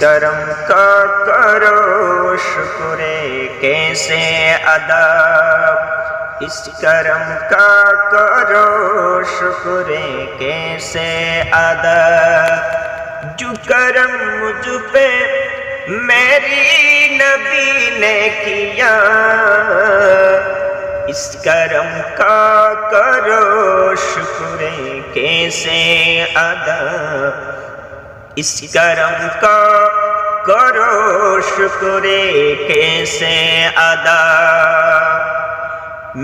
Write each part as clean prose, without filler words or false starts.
کرم کا کرو شکر کیسے ادا، اس کرم کا کرو شکر کیسے ادا، جو کرم مجھ پہ میری نبی نے کیا، اس کرم کا کرو شکر کیسے ادا، اس کرم کا کرو شکر کیسے ادا۔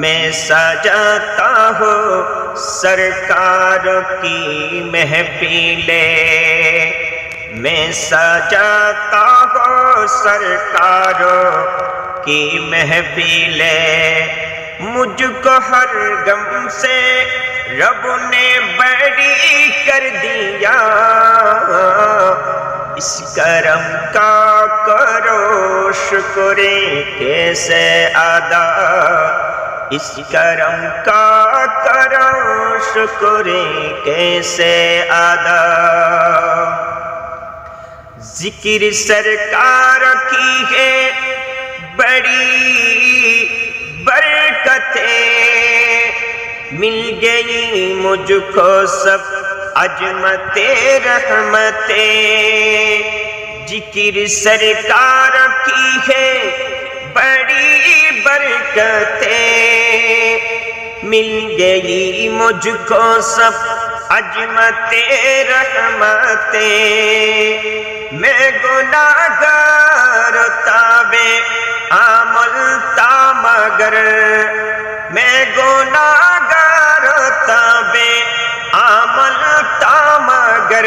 میں سجاتا ہوں سرکار کی محفلیں، میں سجاتا ہوں سرکار کی محفلیں، مجھ کو ہر غم سے رب نے بری کر دیا، اس کرم کا کرو شکر کیسے ادا، اس کرم کا کرو شکر کیسے ادا۔ ذکر سرکار کی ہے بڑی برکتیں، مل گئی مجھ کو سب عظمت رحمتیں، ذکر سرکار کی ہے بڑی برکتیں، مل گئی مجھ کو سب عظمت رحمتیں، میں گناہگار تابع عمل تھا مگر، میں گناہگار تابع عمل تھا مگر،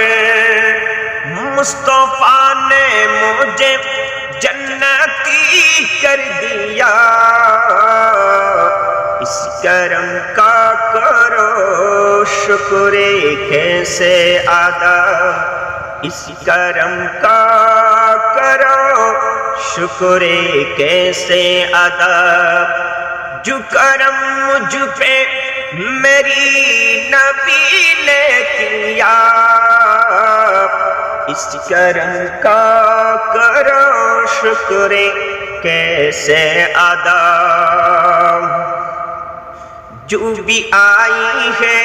مصطفیٰ نے مجھے جنتی کر دیا، اس کرم کا کرو شکر کیسے ادا، اس کرم کا کرو شکر کیسے ادا، جو کرم مجھ پہ میری نبی نے کیا، اس کرم کا کرو شکر کیسے ادا۔ جو بھی آئی ہے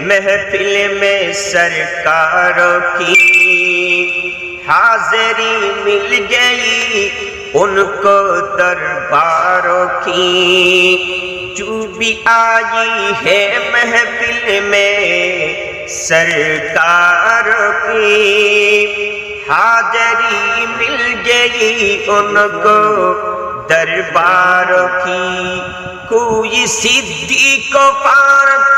محفل میں سرکاروں کی، حاضری مل گئی ان کو درباروں کی، جو بھی آئی ہے محفل میں سرکاروں کی، حاضری مل گئی ان کو درباروں کی، کوئی صدیق و فاروق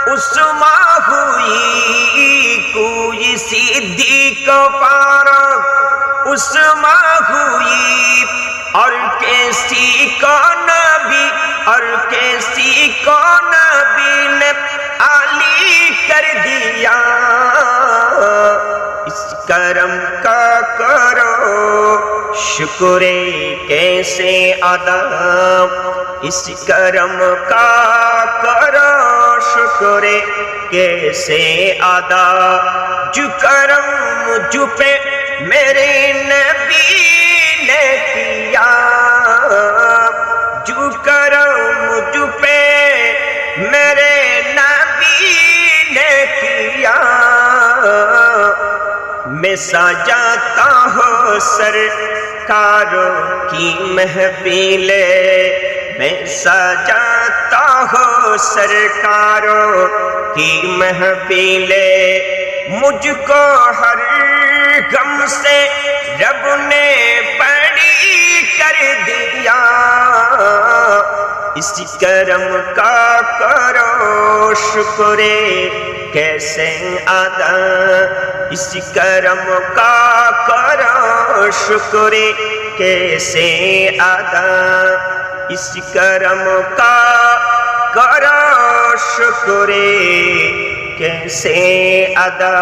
عثمان ہوئی، کوئی صدیق و فاروق عثمان ہوئی، اور کیسی کو نبی، اور کیسی کو نبی نے علی کر دیا، اس کرم کا کرو شکر کیسے ادا، اس کرم کا کرو شکر کیسے ادا، جو کرم مجھ پہ میرے نبی نے کیا، جو کرم مجھ پہ میرے نبی نے کیا، میں سجاتا ہوں سرکاروں کی محفلیں، میں سجاتا ہوں سرکاروں کی محفلیں، مجھ کو ہر غم سے رب نے بری کر دیا، اس کرم کا کرو شکر کیسے ادا، اس کرم کا کرو شکر کیسے ادا، اس کرم کا کرو شکر کیسے ادا۔